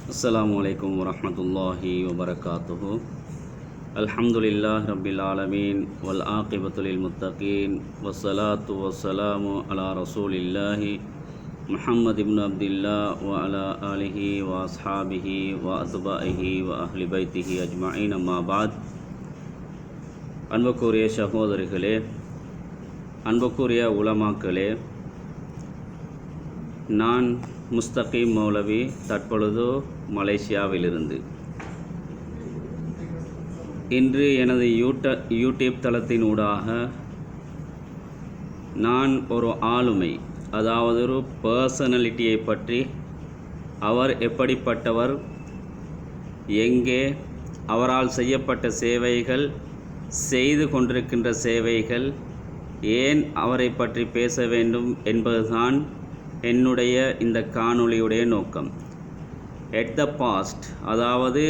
अस्सलामुअलैकुम वरहमतुल्लाहि वबरकातुहु। अल्हम्दुलिल्लाहि रब्बिल आलमीन वल आक़िबतु लिल मुत्तक़ीन वस्सलातु वस्सलामु अला रसूलिल्लाहि मुहम्मद इब्न अब्दिल्लाह व अला आलिहि व अस्हाबिहि व अत्बाइहि व अहलि बैतिहि अज्मईन अम्मा बाद। அன்புக்குரிய சகோதரிகளே, அன்புக்குரிய உலமாக்களே, நான் முஸ்தகீம் மௌலவி, தற்பொழுது மலேசியாவிலிருந்து. இன்று எனது யூடியூப் தளத்தினூடாக நான் ஒரு ஆளுமை, அதாவது ஒரு பர்சனாலிட்டியை பற்றி, அவர் எப்படிப்பட்டவர், எங்கே அவரால் செய்யப்பட்ட சேவைகள், செய்து கொண்டிருக்கின்ற சேவைகள், ஏன் அவரை பற்றி பேச வேண்டும் என்பதுதான் என்னுடைய இந்த காணொளியுடைய நோக்கம். எட் த பாஸ்ட், அதாவது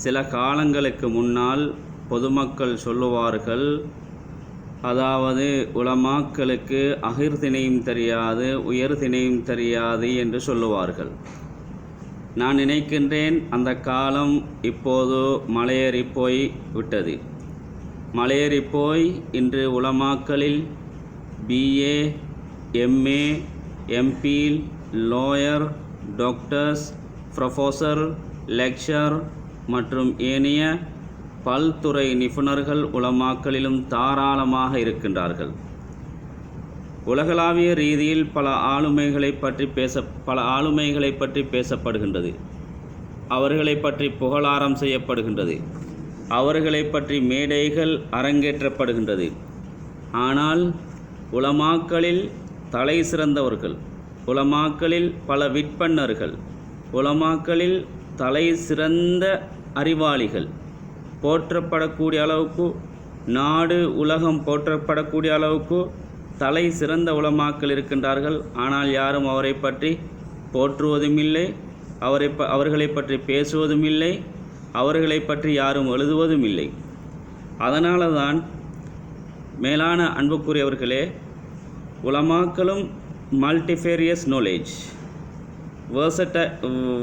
சில காலங்களுக்கு முன்னால் பொதுமக்கள் சொல்லுவார்கள், அதாவது உலமாக்களுக்கு அகிர்தினையும் தெரியாது, உயர்தினையும் தெரியாது என்று சொல்லுவார்கள். நான் நினைக்கின்றேன் அந்த காலம் இப்போது மலையேறி போய் விட்டது. மலையேறி போய் இன்று உலமாக்களில் BA, MA, MPhil, lawyer, doctors, professor, lecture மற்றும் ஏனைய பல்துறை நிபுணர்கள் உலமாக்களிலும் தாராளமாக இருக்கின்றார்கள். உலகளாவிய ரீதியில் பல ஆளுமைகளை பற்றி பேசப்படுகின்றது. அவர்களை பற்றி புகழாரம் செய்யப்படுகின்றது. அவர்களை பற்றி மேடைகள் அரங்கேற்றப்படுகின்றது. ஆனால் உலமாக்களில் தலை சிறந்தவர்கள், உலமாக்களில் பல விற்பன்னர்கள், உலமாக்களில் தலை சிறந்த அறிவாளிகள், போற்றப்படக்கூடிய அளவுக்கு, நாடு உலகம் போற்றப்படக்கூடிய அளவுக்கு தலை சிறந்த உலமாக்கள் இருக்கின்றார்கள். ஆனால் யாரும் அவரை பற்றி போற்றுவதும் இல்லை, அவர்களை பற்றி பேசுவதும் இல்லை, அவர்களை பற்றி யாரும் எழுதுவதும் இல்லை. அதனால தான் மேலான அன்புக்குரியவர்களே, உலமாக்களும் மல்டிஃபேரியஸ் நாலேஜ்,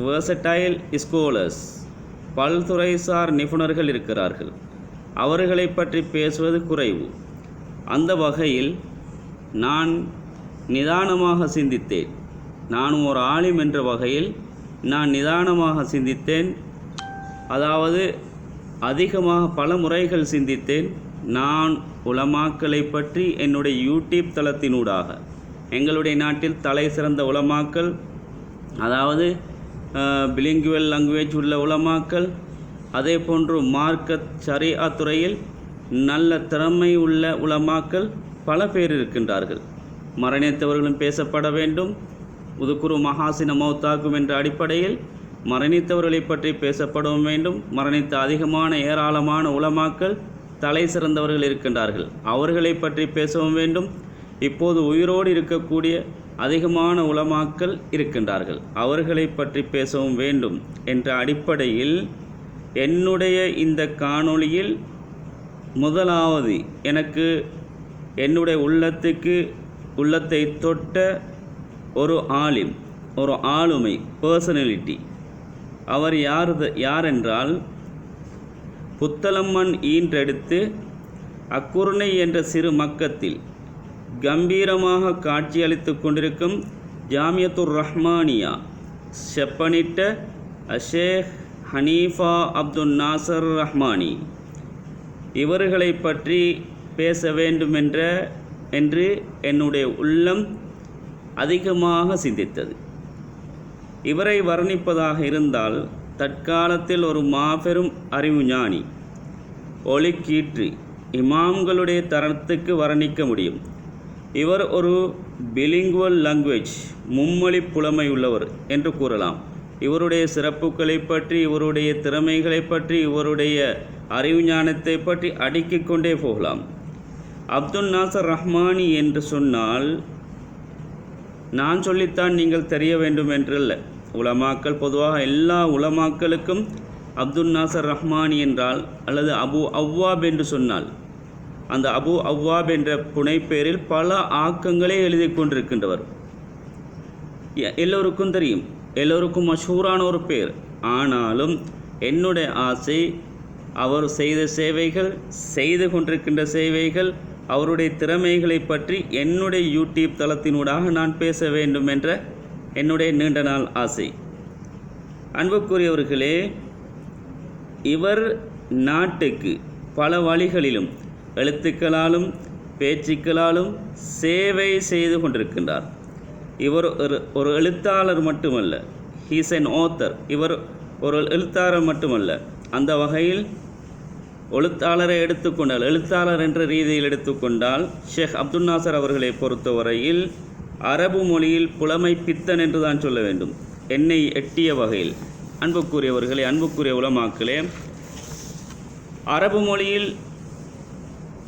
வேர்சடைல் ஸ்காலர்ஸ், பல்துறைசார் நிபுணர்கள் இருக்கிறார்கள். அவர்களை பற்றி பேசுவது குறைவு. அந்த வகையில் நான் நிதானமாக சிந்தித்தேன். நானும் ஒரு ஆலிம் என்ற வகையில் நான் நிதானமாக சிந்தித்தேன். அதாவது அதிகமாக பல முறைகள் சிந்தித்தேன். நான் உலமாக்களை பற்றி என்னுடைய யூடியூப் தளத்தினூடாக, எங்களுடைய நாட்டில் தலை சிறந்த உலமாக்கள், அதாவது பிலிங்குவல் லாங்குவேஜ் உள்ள உலமாக்கள், அதே போன்று மார்க்கத் ஷரியா துறையில் நல்ல திறமை உள்ள உலமாக்கள் பல பேர் இருக்கின்றார்கள். மரணித்தவர்களும் பேசப்பட வேண்டும். உதுக்குரு மஹாசின மௌத்தாக்கும் என்ற அடிப்படையில் மரணித்தவர்களை பற்றி பேசப்படவும் வேண்டும். மரணித்த அதிகமான ஏராளமான உலமாக்கள் தலை சிறந்தவர்கள் இருக்கின்றார்கள். அவர்களை பற்றி பேசவும் வேண்டும். இப்போது உயிரோடு இருக்கக்கூடிய அதிகமான உலமாக்கள் இருக்கின்றார்கள். அவர்களை பற்றி பேசவும் வேண்டும் என்ற அடிப்படையில் என்னுடைய இந்த காணொளியில் முதலாவது எனக்கு என்னுடைய உள்ளத்தை தொட்ட ஒரு ஆலிம், ஒரு ஆளுமை, பர்சனாலிட்டி. அவர் யாரென்றால், புத்தளம்மன் ஈன்றெடுத்து அக்குருணை என்ற சிறு மக்கத்தில் கம்பீரமாக காட்சியளித்து கொண்டிருக்கும் ஜாமியத்துர் ரஹ்மானியா செப்பனிட்ட ஷேக் ஹனீஃபா அப்துல் நாசர் ரஹ்மானி. இவர்களை பற்றி பேச வேண்டும் என்று என்னுடைய உள்ளம் அதிகமாக சிந்தித்தது. இவரை வர்ணிப்பதாக இருந்தால், தற்காலத்தில் ஒரு மாபெரும் அறிவுஞானி, ஒளிக்கீற்று, இமாம்களுடைய தரத்துக்கு வர்ணிக்க முடியும். இவர் ஒரு பிலிங்குவல் லாங்குவேஜ், மும்மொழி புலமை உள்ளவர் என்று கூறலாம். இவருடைய சிறப்புகளை பற்றி, இவருடைய திறமைகளை பற்றி, இவருடைய அறிவுஞானத்தை பற்றி அடுக்கிக் கொண்டே போகலாம். அப்துல் நாசர் ரஹ்மானி என்று சொன்னால் நான் சொல்லித்தான் நீங்கள் தெரிய வேண்டும் என்றல்ல. உலமாக்கள் பொதுவாக எல்லா உலமாக்களுக்கும் அப்துல் நாசர் ரஹ்மானி என்றால், அல்லது அபு அவ்வாப் என்று சொன்னால், அந்த அபு அவ்வாப் என்ற புனைப்பெயரில் பல ஆக்கங்களே எழுதி கொண்டிருக்கின்றவர். எல்லோருக்கும் தெரியும். எல்லோருக்கும் மஷூரான ஒரு பேர். ஆனாலும் என்னுடைய ஆசை அவர் செய்த சேவைகள், செய்து கொண்டிருக்கின்ற சேவைகள், அவருடைய திறமைகளை பற்றி என்னுடைய யூடியூப் தளத்தினூடாக நான் பேச வேண்டும் என்ற என்னுடைய நீண்ட நாள் ஆசை. அன்புக்குரியவர்களே, இவர் நாட்டுக்கு பல வழிகளிலும் எழுத்துக்களாலும் பேச்சுக்களாலும் சேவை செய்து கொண்டிருக்கின்றார். இவர் ஒரு எழுத்தாளர் மட்டுமல்ல, ஹீஸ் அன் ஆத்தர். இவர் ஒரு எழுத்தாளர் மட்டுமல்ல, அந்த வகையில் எழுத்தாளரை எடுத்துக்கொண்டால், எழுத்தாளர் என்ற ரீதியில் எடுத்துக்கொண்டால் ஷேக் அப்துல் நாசர் அவர்களை பொறுத்தவரையில் அரபு மொழியில் புலமை பித்தன் என்று தான் சொல்ல வேண்டும், என்னை எட்டிய வகையில். அன்புக்குரியவர்களே, அன்புக்குரிய உலமாக்களே, அரபு மொழியில்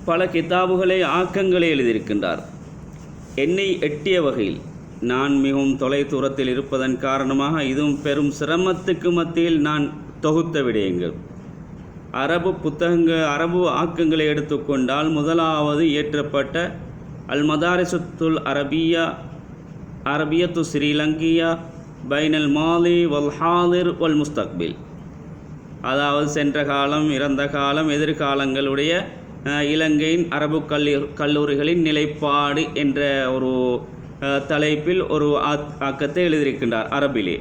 பல கிதாபுகளை, ஆக்கங்களை எழுதியிருக்கின்றார். என்னை எட்டிய வகையில் நான் மிகவும் தொலைதூரத்தில் இருப்பதன் காரணமாக இதுவும் பெரும் சிரமத்துக்கு மத்தியில் நான் தொகுத்த விடயங்கள். அரபு ஆக்கங்களை எடுத்துக்கொண்டால் முதலாவது இயற்றப்பட்ட அல் மதாரிசுத்துல் அரபியத்து ஸ்ரீலங்கியா பைனல் மாலி வல் ஹாதிர் வல் முஸ்தக்பில், அதாவது சென்ற காலம், இறந்த காலம், எதிர்காலங்களுடைய இலங்கையின் அரபு கல்லூரிகளின் நிலைப்பாடு என்ற ஒரு தலைப்பில் ஒரு ஆக்கத்தை எழுதியிருக்கின்றார் அரபிலே.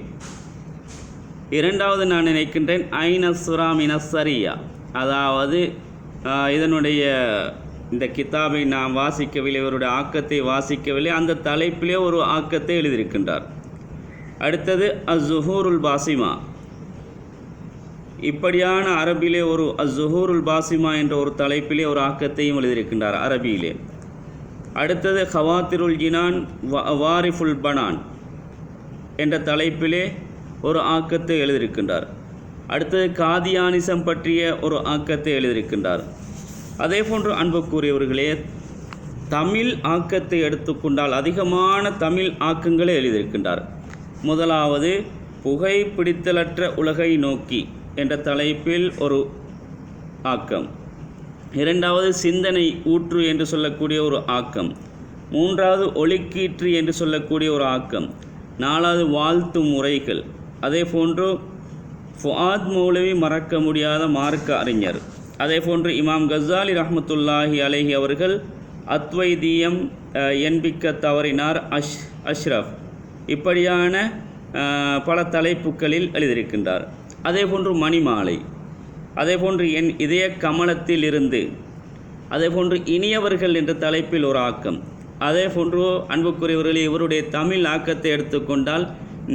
இரண்டாவது நான் நினைக்கின்றேன் ஐனசுரா மினசரியா, அதாவது இதனுடைய இந்த கிதாபை நான் வாசிக்கவில்லை, இவருடைய ஆக்கத்தை வாசிக்கவில்லை, அந்த தலைப்பிலே ஒரு ஆக்கத்தை எழுதியிருக்கின்றார். அடுத்தது அஸ்ஸுஹூருல் பாசிமா, இப்படியான அரபிலே ஒரு அஸ்ஸுஹூருல் பாசிமா என்ற ஒரு தலைப்பிலே ஒரு ஆக்கத்தையும் எழுதியிருக்கின்றார் அரபியிலே. அடுத்தது ஹவாத்திருல் ஜினான் வாரிஃபுல் பனான் என்ற தலைப்பிலே ஒரு ஆக்கத்தை எழுதியிருக்கின்றார். அடுத்தது காதியானிசம் பற்றிய ஒரு ஆக்கத்தை எழுதியிருக்கின்றார். அதே போன்று அன்புக்குரியவர்களே, தமிழ் ஆக்கத்தை எடுத்துக்கொண்டால் அதிகமான தமிழ் ஆக்கங்களை எழுதியிருக்கின்றார். முதலாவது புகைப்பிடித்தலற்ற உலகை நோக்கி என்ற தலைப்பில் ஒரு ஆக்கம். இரண்டாவது சிந்தனை ஊற்று என்று சொல்லக்கூடிய ஒரு ஆக்கம். மூன்றாவது ஒளிக்கீற்று என்று சொல்லக்கூடிய ஒரு ஆக்கம். நாலாவது வாழ்த்து முறைகள். அதே போன்று ஃபுஆத் மௌலவி மறக்க முடியாத மார்க்க அறிஞர். அதே போன்று இமாம் கஸாலி ரஹ்மத்துல்லாஹி அலைஹி அவர்கள் அத்வைதியம் என்பிக்க தவறினார் அஷ்ரஃப், இப்படியான பல தலைப்புகளில் எழுதியிருக்கின்றார். அதே போன்று மணிமாலை, அதே போன்று என் இதய கமலத்தில் இருந்து, அதே போன்று இனியவர்கள் என்ற தலைப்பில் ஒரு ஆக்கம். அதே போன்று அன்புக்குரியவர்களே, இவருடைய தமிழ் ஆக்கத்தை எடுத்துக்கொண்டால்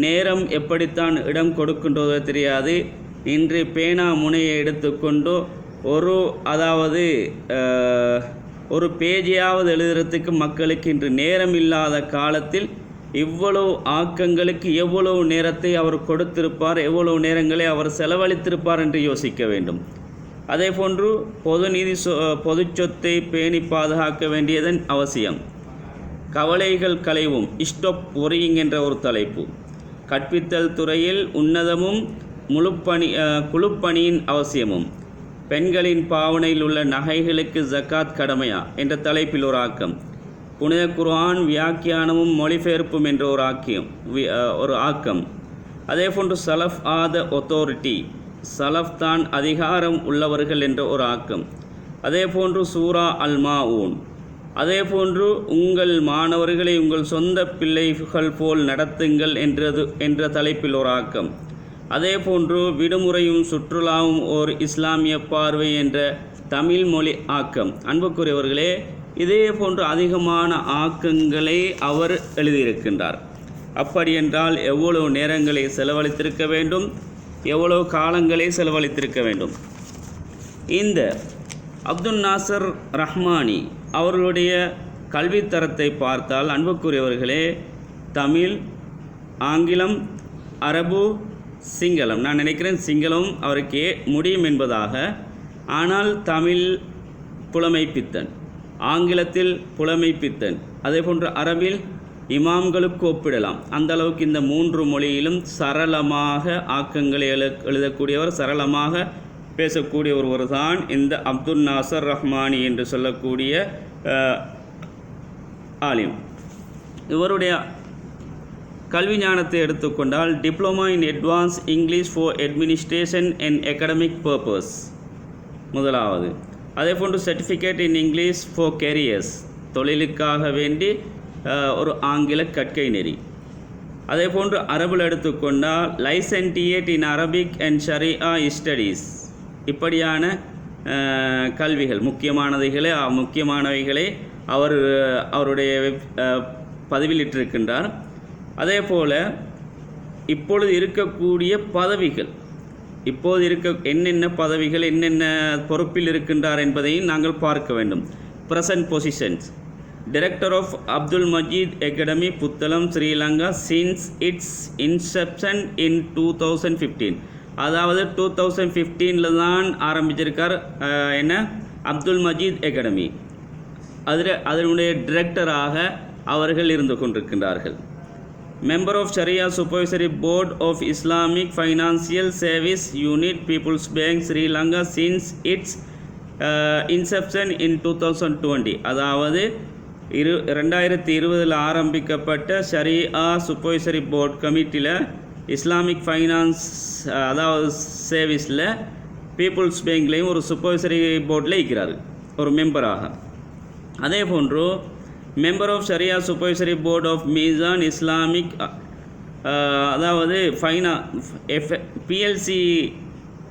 நேரம் எப்படித்தான் இடம் கொடுக்கின்றதோ தெரியாது. இன்று பேனா முனையை எடுத்துக்கொண்டு ஒரு பேஜையாவது எழுதுறதுக்கு மக்களுக்கு இன்று நேரம் இல்லாத காலத்தில் இவ்வளவு ஆக்கங்களுக்கு எவ்வளவு நேரத்தை அவர் கொடுத்திருப்பார், எவ்வளவு நேரங்களை அவர் செலவழித்திருப்பார் என்று யோசிக்க வேண்டும். அதே போன்று பொது சொத்தை பேணி பாதுகாக்க வேண்டியதன் அவசியம். கவலைகள் களைவும், ஸ்டாப் ஒரியிங் என்ற ஒரு தலைப்பு. கற்பித்தல் துறையில் உன்னதமும் குழுப்பணியின் அவசியமும். பெண்களின் பாவனையில் உள்ள நகைகளுக்கு ஜக்காத் கடமையா என்ற தலைப்பில் ஒரு ஆக்கம். புனித குர்ஆன் வியாக்கியானமும் மொழிபெயர்ப்பும் என்ற ஒரு ஆக்கம். அதே போன்று சலஃப் ஆத ஒத்தாரிட்டி, சலஃப் தான் அதிகாரம் உள்ளவர்கள் என்ற ஒரு ஆக்கம். அதே போன்று சூரா அல் மாஊன். அதே போன்று உங்கள் மாணவர்களை உங்கள் சொந்த பிள்ளைகள் போல் நடத்துங்கள் என்ற தலைப்பில் ஒரு ஆக்கம். அதே போன்று விடுமுறையும் சுற்றுலாவும் ஓர் இஸ்லாமிய பார்வை என்ற தமிழ் மொழி ஆக்கம். அன்புக்குரியவர்களே, இதே போன்று அதிகமான ஆக்கங்களை அவர் எழுதியிருக்கின்றார். அப்படியென்றால் எவ்வளவு நேரங்களை செலவழித்திருக்க வேண்டும், எவ்வளவு காலங்களை செலவழித்திருக்க வேண்டும். இந்த அப்துல் நாசர் ரஹ்மானி அவர்களுடைய கல்வித்தரத்தை பார்த்தால் அன்புக்குரியவர்களே, தமிழ், ஆங்கிலம், அரபு, சிங்களம், நான் நினைக்கிறேன் சிங்களம் அவருக்கே முடியும் என்பதாக. ஆனால் தமிழ் புலமை பித்தன், ஆங்கிலத்தில் புலமை பித்தன், அதே போன்று அரபில் இமாம்களுக்கு ஒப்பிடலாம். அந்த அளவுக்கு இந்த மூன்று மொழியிலும் சரளமாக ஆக்கங்களை எழுதக்கூடியவர், சரளமாக பேசக்கூடிய ஒருவர் தான் இந்த அப்துல் நாசர் ரஹ்மானி என்று சொல்லக்கூடிய ஆலிம். இவருடைய கல்வி ஞானத்தை எடுத்துக்கொண்டால் diploma in advance English for administration and academic purpose முதலாவது. அதே போன்று certificate in English for careers, தொழிலுக்காக வேண்டி ஒரு ஆங்கில கற்கை நெறி. அதே போன்று அரபில் எடுத்துக்கொண்டால் லைசன்டியேட் இன் அரபிக் அண்ட் ஷரியா ஸ்டடீஸ். இப்படியான கல்விகள் முக்கியமானவைகளை அவருடைய பதிவிலிட்டிருக்கின்றார். அதே போல் இப்பொழுது இருக்கக்கூடிய பதவிகள், என்னென்ன பதவிகள் என்னென்ன பொறுப்பில் இருக்கின்றார் என்பதையும் நாங்கள் பார்க்க வேண்டும். Present positions: director of Abdul Majeed academy Puttalam Sri Lanka since its inception in 2015. அதாவது 2015 தான் ஆரம்பிச்சிருக்கார் அப்துல் மஜீத் அகாடமி. அதனுடைய டிரெக்டராக அவர்கள் இருந்து கொண்டிருக்கின்றார்கள். Member of sharia supervisory board of Islamic financial service unit people's bank Sri Lanka since its inception in 2020. அதாவது 2020 ஆரம்பிக்கப்பட்ட ஷரியா சூப்பர்வைசரி போர்ட் கமிட்டியில் இஸ்லாமிக் ஃபைனான்ஸ் அதாவது சர்வீஸில் பீப்புள்ஸ் பேங்க்லேயும் ஒரு சூப்பர்வைசரி போர்டில் இருக்கிறார் ஒரு மெம்பராக. அதே போன்று member of sharia supervisory board of Meezan Islamic அதாவது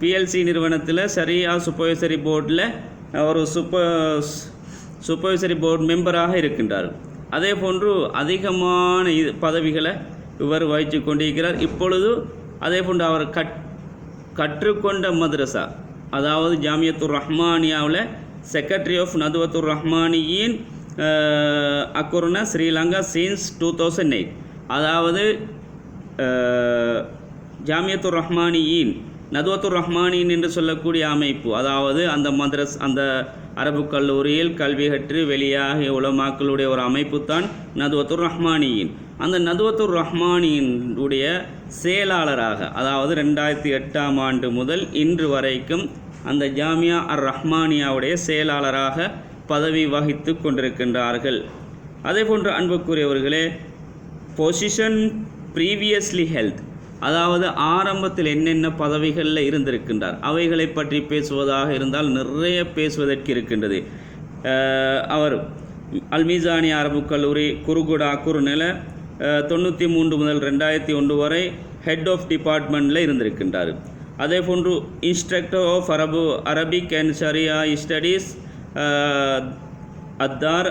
பிஎல்சி நிறுவனத்தில் ஷரியா சூப்பர்வைசரி போர்டில் ஒரு சூப்பர்வைசரி போர்டு மெம்பராக இருக்கின்றார். அதே போன்று அதிகமான பதவிகளை இவர் வகித்து கொண்டிருக்கிறார் இப்பொழுது. அதே போன்று அவர் கற்றுக்கொண்ட மദ്രஸா அதாவது ஜாமியத்துர் ரஹ்மானியாவில் செக்ரட்டரி ஆஃப் நதுவத்துர் ரஹ்மானியின் அக்குர்னா ஸ்ரீலங்கா சின்ஸ் 2008. அதாவது ஜாமியத்துர் ரஹ்மானியின் நதுவத்துர் ரஹ்மானியின் என்று சொல்லக்கூடிய அமைப்பு, அதாவது அந்த அரபு கல்லூரியில் கல்வி கற்று வெளியாகிய உலமாக்களுடைய ஒரு அமைப்பு தான் நதுவத்துர் ரஹ்மானியின். அந்த நதுவத்துர் ரஹ்மானியினுடைய செயலாளராக, அதாவது 2008 ஆண்டு முதல் இன்று வரைக்கும் அந்த ஜாமியா அர் ரஹ்மானியாவுடைய செயலாளராக பதவி வகித்து கொண்டிருக்கின்றார்கள். அதே போன்று அன்புக்குரியவர்களே, பொசிஷன் ப்ரீவியஸ்லி ஹெல்த், அதாவது ஆரம்பத்தில் என்னென்ன பதவிகளில் இருந்திருக்கின்றார் அவைகளை பற்றி பேசுவதாக இருந்தால் நிறைய பேசுவதற்கு இருக்கின்றது. அவர் அல்மீசானியா அரபு கல்லூரி குருகுடா குறுநில 93 முதல் 2001 வரை ஹெட் ஆஃப் டிபார்ட்மெண்ட்டில் இருந்திருக்கின்றார். அதே போன்று instructor of Arabic and sharia studies Attar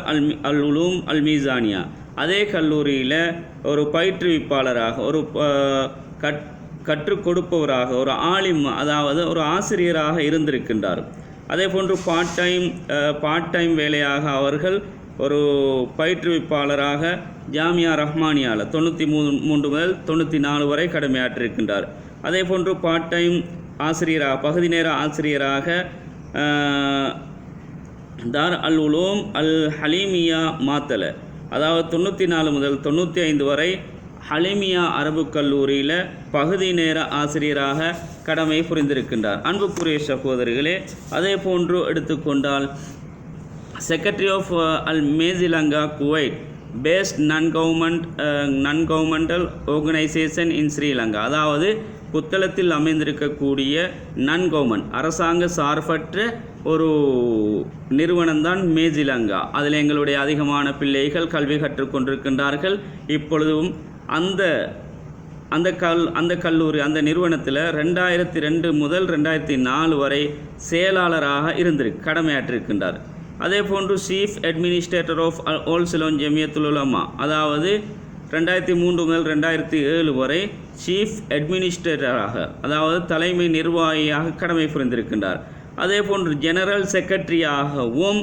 Al Uloom Almeezaniya. அதே கல்லூரியில் ஒரு பயிற்றுவிப்பாளராக, ஒரு கற்றுக் கொடுப்பவராக, ஒரு ஆலிம் அதாவது ஒரு ஆசிரியராக இருந்திருக்கின்றார். அதே போன்று பார்ட் டைம் வேலையாக அவர்கள் ஒரு பயிற்றுவிப்பாளராக ஜாமியா ரஹ்மானியாவில் 93 முதல் 94 வரை கடமையாற்றிருக்கின்றார். அதே போன்று பார்ட் டைம் ஆசிரியராக, பகுதி நேர ஆசிரியராக தார் அல் உலூம் அல் ஹலீமியா மாத்தல, அதாவது 94 முதல் 95 வரை ஹலீமியா அரபு கல்லூரியில் பகுதி நேர ஆசிரியராக கடமை புரிந்திருக்கின்றார். அன்புக்குரிய சகோதரிகளே, அதே போன்று எடுத்துக்கொண்டால் secretary of Al Mesilanka Kuwait based non governmental organisation in Sri Lanka. அதாவது புத்தளத்தில் அமைந்திருக்கக்கூடிய நான் கவர்மெண்ட் அரசாங்க சார்பற்ற ஒரு நிறுவனம்தான் மேசிலங்கா. அதில் எங்களுடைய அதிகமான பிள்ளைகள் கல்வி கற்றுக்கொண்டிருக்கின்றார்கள். இப்பொழுதும் அந்த கல்லூரி அந்த நிறுவனத்தில் 2002 முதல் 2004 வரை செயலாளராக கடமையாற்றிருக்கின்றார். அதே போன்று சீஃப் அட்மினிஸ்ட்ரேட்டர் ஆஃப் ஓல் சிலோன் ஜமியத்துல் உலமா, அதாவது 2003 முதல் 2007 வரை சீஃப் அட்மினிஸ்ட்ரேட்டராக, அதாவது தலைமை நிர்வாகியாக கடமை புரிந்திருக்கின்றார். அதே போன்று ஜெனரல் செக்ரட்டரியாகவும்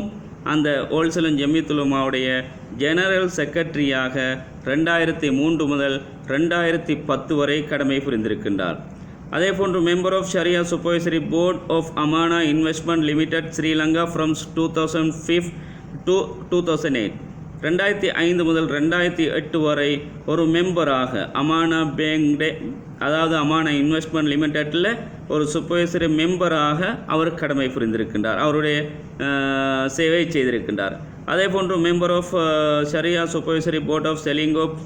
அந்த ஓல் சிலோன் ஜமியத்துல் உலமாவுடைய ஜெனரல் செக்ரட்டரியாக 2003 முதல் 2010 வரை கடமை புரிந்திருக்கின்றார். அதே போன்று member of sharia supervisory board of Amana investment limited Sri Lanka from 2005 to 2008. 2005 முதல் 2008 வரை ஒரு மெம்பராக அமானா பேங்க் அதாவது அமானா இன்வெஸ்ட்மெண்ட் லிமிடெட்டில் ஒரு சூப்பர்வைசரி மெம்பராக அவர் கடமை புரிந்திருக்கின்றார், அவருடைய சேவை செய்திருக்கின்றார். அதே போன்று member of sharia supervisory board of selling of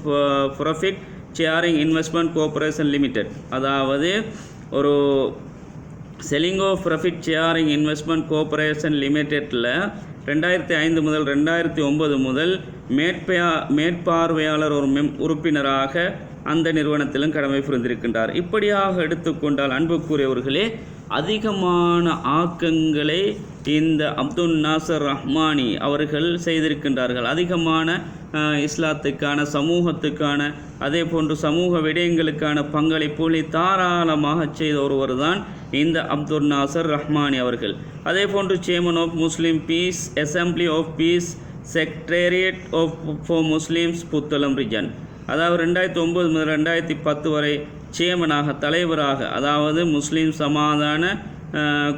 profit sharing investment cooperation limited, அதாவது ஒரு selling of profit sharing investment cooperation லிமிடெட்டில் 2005 முதல் 2009 முதல் மேற்பார்வையாளர் ஒரு உறுப்பினராக அந்த நிறுவனத்திலும் கடமை புரிந்திருக்கின்றார். இப்படியாக எடுத்துக்கொண்டால் அன்புக்குரியவர்களே, அதிகமான ஆக்கங்களை இந்த அப்துல் நாசர் ரஹ்மானி அவர்கள் செய்திருக்கின்றார்கள். அதிகமான இஸ்லாத்துக்கான, சமூகத்துக்கான, அதே போன்று சமூக விடயங்களுக்கான பங்களிப்புகளை தாராளமாக செய்த ஒருவர் தான் இந்த அப்துல் நாசர் ரஹ்மானி அவர்கள். அதே போன்று chairman of Muslim peace assembly of peace secretariat of for Muslims Puttalam region, அதாவது 2009 முதல் 2010 வரை சேர்மனாக, தலைவராக, அதாவது முஸ்லீம் சமாதான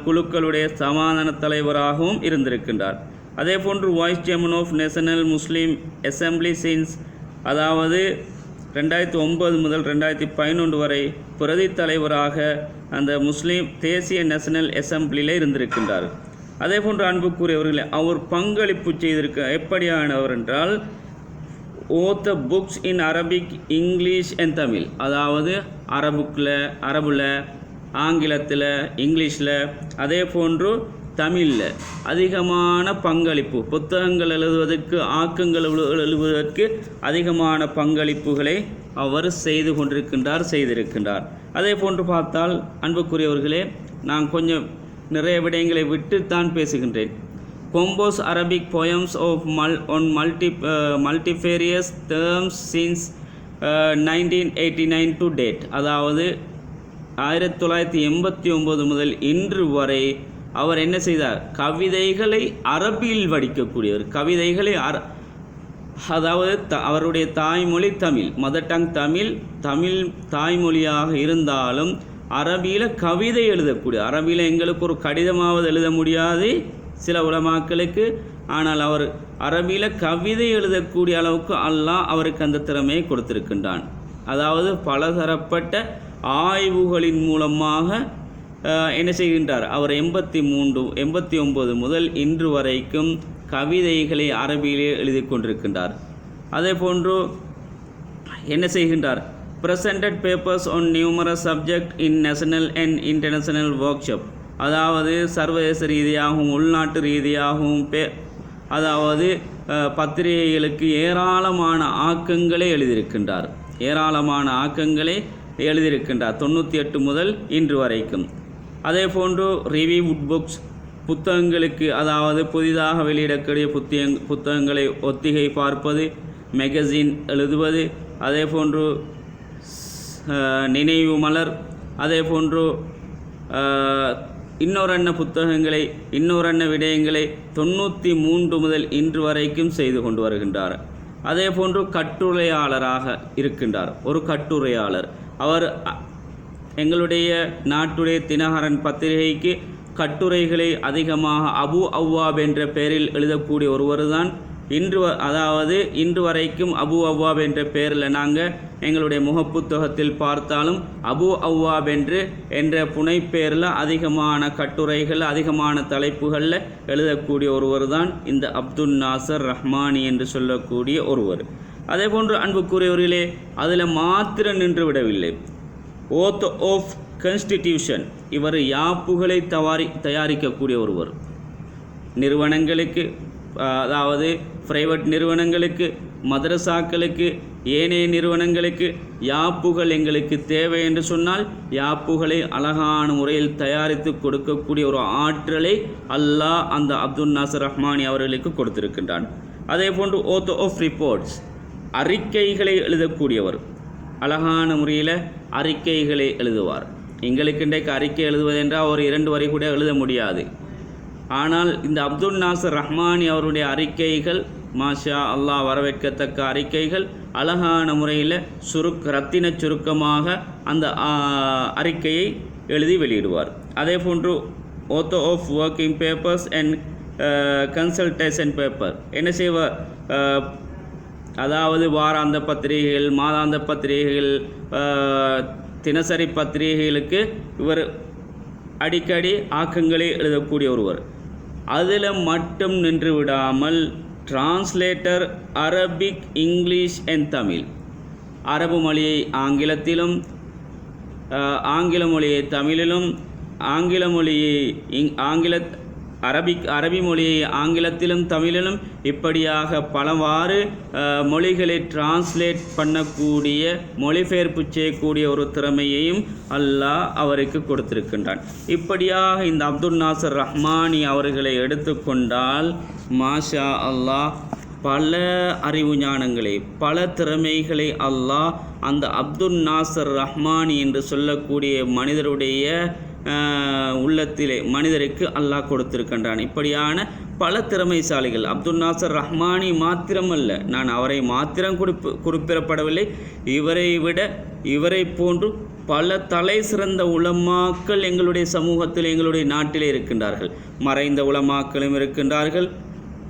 குழுக்களுடைய சமாதான தலைவராகவும் இருந்திருக்கின்றார். அதே போன்று vice chairman of national Muslim assembly since, அதாவது 2009 முதல் 2011 வரை பிரதி தலைவராக அந்த முஸ்லீம் தேசிய நேஷனல் அசம்பிளியில் இருந்திருக்கின்றார். அதே போன்று அன்புக்குரியவர்களே, அவர் பங்களிப்பு செய்திருக்க எப்படியானவர் என்றால், author books in Arabic, English and Tamil, அதாவது அரபுல, ஆங்கிலத்தில், இங்கிலீஷில், அதே போன்று தமிழில் அதிகமான பங்களிப்பு, புத்தகங்கள் எழுதுவதற்கு, ஆக்கங்கள் எழுதுவதற்கு அதிகமான பங்களிப்புகளை அவர் செய்திருக்கின்றார். அதே போன்று பார்த்தால் அன்புக்குரியவர்களே, நான் கொஞ்சம் நிறைய விடயங்களை விட்டுத்தான் பேசுகின்றேன். compose Arabic poems of on multifarious terms since 1989 to date, அதாவது 1989 முதல் இன்று வரை அவர் என்ன செய்தார்? கவிதைகளை அரபியில் வடிக்கக்கூடியவர். கவிதைகளை அதாவது அவருடைய தாய்மொழி தமிழ், மதர் டங் தமிழ் தாய்மொழியாக இருந்தாலும் அரபியில் கவிதை எழுதக்கூடிய, அரபியில் எங்களுக்கு ஒரு கடிதமாவது எழுத முடியாது சில உலமாக்களுக்கு, ஆனால் அவர் அரபியில் கவிதை எழுதக்கூடிய அளவுக்கு அல்லாஹ் அவருக்கு அந்த திறமையை கொடுத்திருக்கின்றான். அதாவது பலதரப்பட்ட ஆய்வுகளின் மூலமாக என்ன செய்கின்றார்? அவர் 89 முதல் இன்று வரைக்கும் கவிதைகளை அரபியிலே எழுதி கொண்டிருக்கின்றார். அதே போன்று என்ன செய்கின்றார்? Presented papers on numerous subject in national and international work shop, அதாவது சர்வதேச ரீதியாகவும் உள்நாட்டு ரீதியாகவும் அதாவது பத்திரிகைகளுக்கு ஏராளமான ஆக்கங்களை எழுதியிருக்கின்றார். 98 முதல் இன்று வரைக்கும். அதே போன்று ரிவ்யூ புக்ஸ், புத்தகங்களுக்கு, அதாவது புதிதாக வெளியிடக்கூடிய புத்தகங்களை ஒத்திகை பார்ப்பது, மேகசின் எழுதுவது, அதே போன்று நினைவு மலர், அதே போன்று இன்னொரு புத்தகங்களை, இன்னொரு விடயங்களை 93 முதல் இன்று வரைக்கும் செய்து கொண்டு வருகின்றார். அதே போன்று கட்டுரையாளராக இருக்கின்றார். ஒரு கட்டுரையாளர் அவர் எங்களுடைய நாட்டுடைய தினகரன் பத்திரிகைக்கு கட்டுரைகளை அதிகமாக அபு அவ்வாப் என்ற பெயரில் எழுதக்கூடிய ஒருவர் தான். இன்று வரைக்கும் அபு அவ்வாப் என்ற பெயரில் நாங்கள் எங்களுடைய முகப்புத்தகத்தில் பார்த்தாலும் அபு அவ்வாப் என்ற புனைப்பெயரில் அதிகமான கட்டுரைகள், அதிகமான தலைப்புகளில் எழுதக்கூடிய ஒருவர் தான் இந்த அப்துல் நாசர் ரஹ்மானி என்று சொல்லக்கூடிய ஒருவர். அதே போன்று அன்புக்குரியவர்களே, அதில் மாத்திரம் நின்று விடவில்லை. ஓத் ஆஃப் கான்ஸ்டிடியூஷன், இவர் யாப்புகளை தயாரிக்கக்கூடிய ஒருவர். நிறுவனங்களுக்கு, அதாவது பிரைவேட் நிறுவனங்களுக்கு, மதரசாக்களுக்கு, ஏனைய நிறுவனங்களுக்கு யாப்புகள் எங்களுக்கு தேவை என்று சொன்னால் யாப்புகளை அழகான முறையில் தயாரித்து கொடுக்கக்கூடிய ஒரு ஆற்றலை அல்லாஹ் அந்த அப்துல் நாசர் ரஹ்மானி அவர்களுக்கு கொடுத்திருக்கின்றான். அதே போன்று ஓத் ஆஃப் ரிப்போர்ட்ஸ், அறிக்கைகளை எழுதக்கூடியவர். அழகான முறையில் அறிக்கைகளை எழுதுவார். எங்களுக்கு இன்றைக்கு அறிக்கை எழுதுவதென்றால் ஒரு 2 வரி கூட எழுத முடியாது. ஆனால் இந்த அப்துல் நாசர் ரஹ்மானி அவருடைய அறிக்கைகள் மாஷா அல்லாஹ் வரவேற்கத்தக்க அறிக்கைகள். அழகான முறையில் ரத்தின சுருக்கமாக அந்த அறிக்கையை எழுதி வெளியிடுவார். அதே போன்று author of working papers and consultation paper என்ன செய்வார்? அதாவது வாராந்த பத்திரிகைகள், மாதாந்த பத்திரிகைகள், தினசரி பத்திரிகைகளுக்கு இவர் அடிக்கடி ஆக்கங்களை எழுதக்கூடிய ஒருவர். அதில் மட்டும் நின்று விடாமல் translator Arabic, English and Tamil, அரபு மொழியை ஆங்கிலத்திலும், ஆங்கில மொழியை தமிழிலும், அரபி மொழியை ஆங்கிலத்திலும் தமிழிலும் இப்படியாக பலவாறு மொழிகளை டிரான்ஸ்லேட் பண்ணக்கூடிய, மொழிபெயர்ப்பு செய்யக்கூடிய ஒரு திறமையையும் அல்லாஹ் அவருக்கு கொடுத்திருக்கின்றான். இப்படியாக இந்த அப்துல் நாசர் ரஹ்மானி அவர்களை எடுத்துக்கொண்டால் மாஷா அல்லாஹ் பல அறிவு ஞானங்களை, பல திறமைகளை அல்லாஹ் அந்த அப்துல் நாசர் ரஹ்மானி என்று சொல்லக்கூடிய மனிதருடைய உள்ளத்திலே மனிதருக்கு அல்லாஹ் கொடுத்திருக்கின்றான். இப்படியான பல திறமைசாலிகள் அப்துல் நாசர் ரஹ்மானி மாத்திரமல்ல, நான் அவரை மாத்திரம் குறிப்பிடப்படவில்லை, இவரை போன்று பல தலை சிறந்த உலமாக்கள் எங்களுடைய சமூகத்தில், எங்களுடைய நாட்டிலே இருக்கின்றார்கள். மறைந்த உலமாக்களும் இருக்கின்றார்கள்,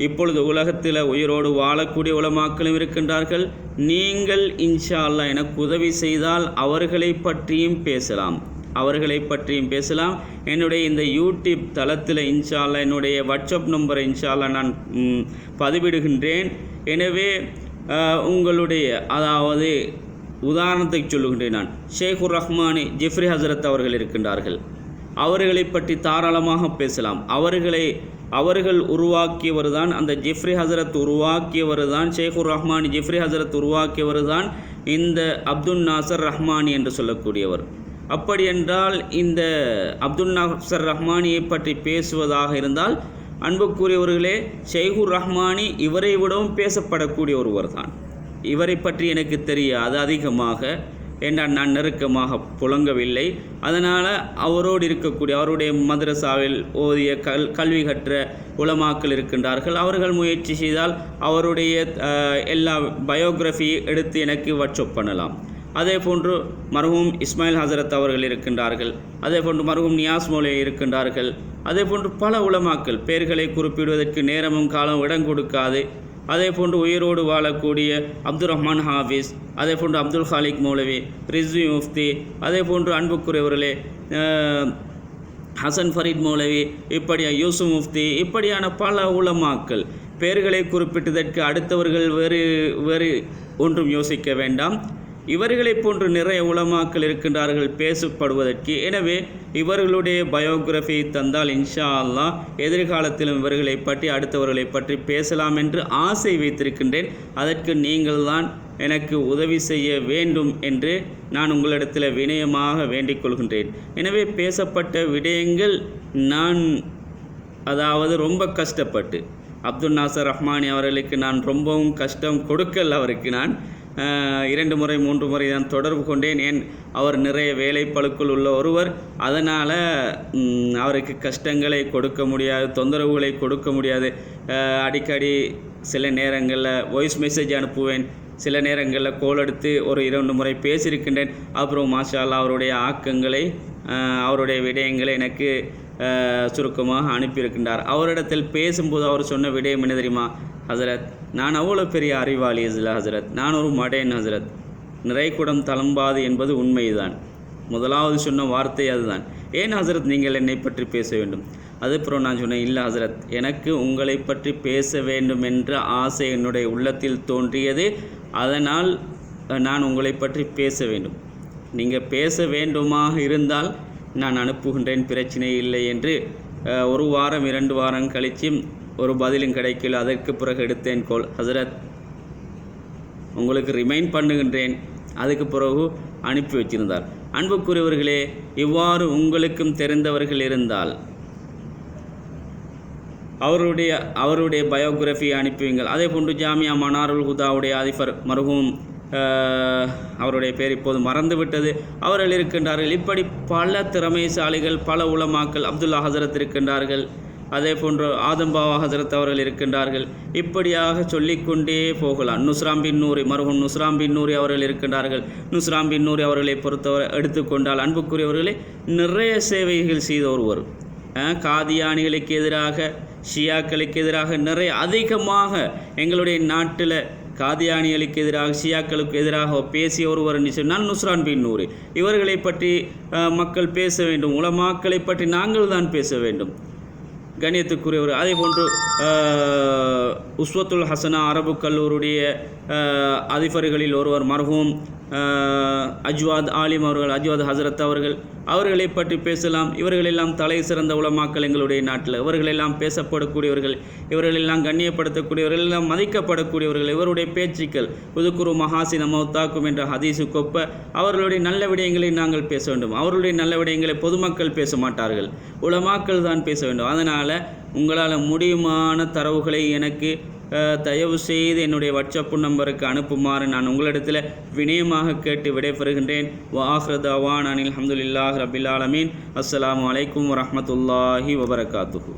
இப்பொழுது உலகத்தில் உயிரோடு வாழக்கூடிய உலமாக்களும் இருக்கின்றார்கள். நீங்கள் இன்ஷா அல்லாஹ் எனக்கு உதவி செய்தால் அவர்களை பற்றியும் பேசலாம். என்னுடைய இந்த யூடியூப் தளத்தில் இன்ஷா அல்லாஹ் என்னுடைய வாட்ஸ்அப் நம்பரை இன்ஷா அல்லாஹ் நான் பதிவிடுகின்றேன். எனவே உங்களுடைய, அதாவது உதாரணத்துக்கு சொல்லுகின்றேன், நான் ஷேகுர் ரஹ்மானி ஜிஃப்ரி ஹசரத் அவர்கள் இருக்கின்றார்கள். அவர்களை பற்றி தாராளமாக பேசலாம். அவர்கள் உருவாக்கியவர் தான், அந்த ஜிஃப்ரி ஹசரத் உருவாக்கியவர் தான், ஷேகுர் ரஹ்மானி ஜிஃப்ரி ஹசரத் உருவாக்கியவர் தான் இந்த அப்துல் நாசர் ரஹ்மானி என்று சொல்லக்கூடியவர். அப்படி என்றால் இந்த அப்துல் நாசர் ரஹ்மானியை பற்றி பேசுவதாக இருந்தால், அன்புக்குரியவர்களே, ஷேகுர் ரஹ்மானி இவரை விடவும் பேசப்படக்கூடிய ஒருவர் தான். இவரை பற்றி எனக்கு தெரியாது அதிகமாக, என்றால் நான் நெருக்கமாக புழங்கவில்லை. அதனால் அவரோடு இருக்கக்கூடிய, அவருடைய மதரசாவில் ஓதிய கல்வி கற்ற உலமாக்கள் இருக்கின்றார்கள். அவர்கள் முயற்சி செய்தால் அவருடைய எல்லா பயோகிராஃபி எடுத்து எனக்கு வாட்ஸ்அப் பண்ணலாம். அதே போன்று மர்ஹூம் இஸ்மாயில் ஹசரத் அவர்கள் இருக்கின்றார்கள். அதே போன்று மர்ஹூம் நியாஸ் மௌலவி இருக்கின்றார்கள். அதே போன்று பல உலமாக்கள், பெயர்களை குறிப்பிடுவதற்கு நேரமும் காலம் இடம் கொடுக்காது. அதே போன்று உயிரோடு வாழக்கூடிய அப்துல் ரஹ்மான் ஹாஃபிஸ், அதே போன்று அப்துல் ஹாலிக் மௌலவி, ரிஸ்வி முஃப்தி, அதே போன்று அன்புக்குரியவர்களே ஹசன் ஃபரீத் மௌலவி, இப்படியா யூசுப் முஃப்தி, இப்படியான பல உலமாக்கள், பெயர்களை குறிப்பிட்டதற்கு அடுத்தவர்கள் வேறு ஒன்றும் யோசிக்க வேண்டாம். இவர்களை போன்று நிறைய உலமாக்கள் இருக்கின்றார்கள் பேசப்படுவதற்கு. எனவே இவர்களுடைய பயோகிராஃபி தந்தால் இன்ஷா அல்லாஹ் எதிர்காலத்திலும் இவர்களை பற்றி, அடுத்தவர்களை பற்றி பேசலாம் என்று ஆசை வைத்திருக்கின்றேன். அதற்கு நீங்கள் தான் எனக்கு உதவி செய்ய வேண்டும் என்று நான் உங்களிடத்தில் வினயமாக வேண்டிக் கொள்கின்றேன். எனவே பேசப்பட்ட விடயங்கள் நான், அதாவது ரொம்ப கஷ்டப்பட்டு அப்துல் நாசர் ரஹ்மானி அவர்களுக்கு நான் ரொம்பவும் கஷ்டம் கொடுக்கல். அவருக்கு நான் 2 முறை 3 முறை தான் தொடர்பு கொண்டேன். ஏன், அவர் நிறைய வேலைப்பளுக்குள் உள்ள ஒருவர். அதனால் அவருக்கு கஷ்டங்களை கொடுக்க முடியாது, தொந்தரவுகளை கொடுக்க முடியாது. அடிக்கடி சில நேரங்களில் வாய்ஸ் மெசேஜ் அனுப்புவேன், சில நேரங்களில் கோல் எடுத்து ஒரு 2 முறை பேசியிருக்கின்றேன். அப்புறம் மாஷா அல்லாஹ் அவருடைய ஆக்கங்களை, அவருடைய விடயங்களை எனக்கு சுருக்கமாக அனுப்பியிருக்கின்றார். அவரிடத்தில் பேசும்போது அவர் சொன்ன விடயம் என்ன தெரியுமா? ஹசரத், நான் அவ்வளோ பெரிய அறிவாளி இல்லை ஹசரத், நான் ஒரு மடேன் ஹசரத், நிறைகுடம் தளம்பாது என்பது உண்மைதான். முதலாவது சொன்ன வார்த்தை அதுதான். ஏன் ஹசரத் நீங்கள் என்னை பற்றி பேச வேண்டும்? அதுக்கப்புறம் நான் சொன்னேன், இல்லை ஹசரத், எனக்கு உங்களை பற்றி பேச வேண்டும் என்ற ஆசை என்னுடைய உள்ளத்தில் தோன்றியது. அதனால் நான் உங்களை பற்றி பேச வேண்டும். நீங்கள் பேச வேண்டுமாக இருந்தால் நான் அனுப்புகின்றேன், பிரச்சனை இல்லை என்று 1 வாரம் 2 வாரம் கழித்து ஒரு பதிலும் கிடைக்கல. அதற்கு பிறகு எடுத்தேன் கோல், ஹசரத் உங்களுக்கு ரிமைண்ட் பண்ணுகின்றேன். அதுக்கு பிறகு அனுப்பி வச்சிருந்தார். அன்புக்குரியவர்களே, இவ்வாறு உங்களுக்கும் தெரிந்தவர்கள் இருந்தால் அவருடைய பயோகிராஃபி அனுப்புவீங்கள். அதே போன்று ஜாமியா மனாருல் ஹுதாவுடைய அதிபர் மர்ஹூம், அவருடைய பேர் இப்போது மறந்துவிட்டது, அவர்கள் இருக்கின்றார்கள். இப்படி பல திறமைசாலிகள், பல உலமாக்கள், அப்துல்லா ஹசரத் இருக்கின்றார்கள். அதே போன்று ஆதம் பாவா ஹசரத் அவர்கள் இருக்கின்றார்கள். இப்படியாக சொல்லிக்கொண்டே போகலாம். நுஸ்ராம் பின் நூரி, மர்ஹூம் நுஸ்ராம் பின் நூரி அவர்கள் இருக்கின்றார்கள். நுஸ்ராம் பின் நூரி அவர்களை பொறுத்தவரை எடுத்துக்கொண்டால், அன்புக்குரியவர்களை நிறைய சேவைகள் செய்த ஒருவர். காதியானிகளுக்கு எதிராக, ஷியாக்களுக்கு எதிராக நிறைய, அதிகமாக எங்களுடைய நாட்டில் காதியானிகளுக்கு எதிராக, ஷியாக்களுக்கு எதிராக பேசிய ஒருவர் என்று சொன்னால் நுஸ்ரான் பின் நூரி. இவர்களை பற்றி மக்கள் பேச வேண்டும், உலமாக்களை பற்றி நாங்கள் தான் பேச வேண்டும். கண்ணியத்துக்குரியவர். அதே போன்று உஸ்வத்துல் ஹசனா அரபு கல்லூருடைய அதிபர்களில் ஒருவர் மர்ஹூம் அஜ்வாத் ஆலிம் அவர்கள், அஜ்வாத் ஹசரத் அவர்களை பற்றி பேசலாம். இவர்களெல்லாம் தலை சிறந்த உலமாக்கள் எங்களுடைய நாட்டில். இவர்களெல்லாம் பேசப்படக்கூடியவர்கள், இவர்களெல்லாம் கண்ணியப்படுத்தக்கூடியவர்கள், எல்லாம் மதிக்கப்படக்கூடியவர்கள். இவருடைய பேச்சுக்கள் உதுக்குரு மஹாசின மௌத்தாக்கும் என்ற ஹதீஸு கொப்ப அவர்களுடைய நல்ல விடயங்களை நாங்கள் பேச வேண்டும். அவர்களுடைய நல்ல விடயங்களை பொதுமக்கள் பேச மாட்டார்கள், உலமாக்கள் தான் பேச வேண்டும். அதனால் உங்களால் முடியுமான தரவுகளை எனக்கு தயவு செய்து என்னுடைய வாட்ஸ்அப் நம்பருக்கு அனுப்புமாறு நான் உங்களிடத்தில் வினயமாக கேட்டு விடைபெறுகின்றேன். வஆஹிரு தஅவானா அல்ஹம்துலில்லாஹி ரப்பில் ஆலமீன். அஸ்ஸலாமு அலைக்கும் வரஹ்மத்துல்லாஹி வபரகாத்துஹு.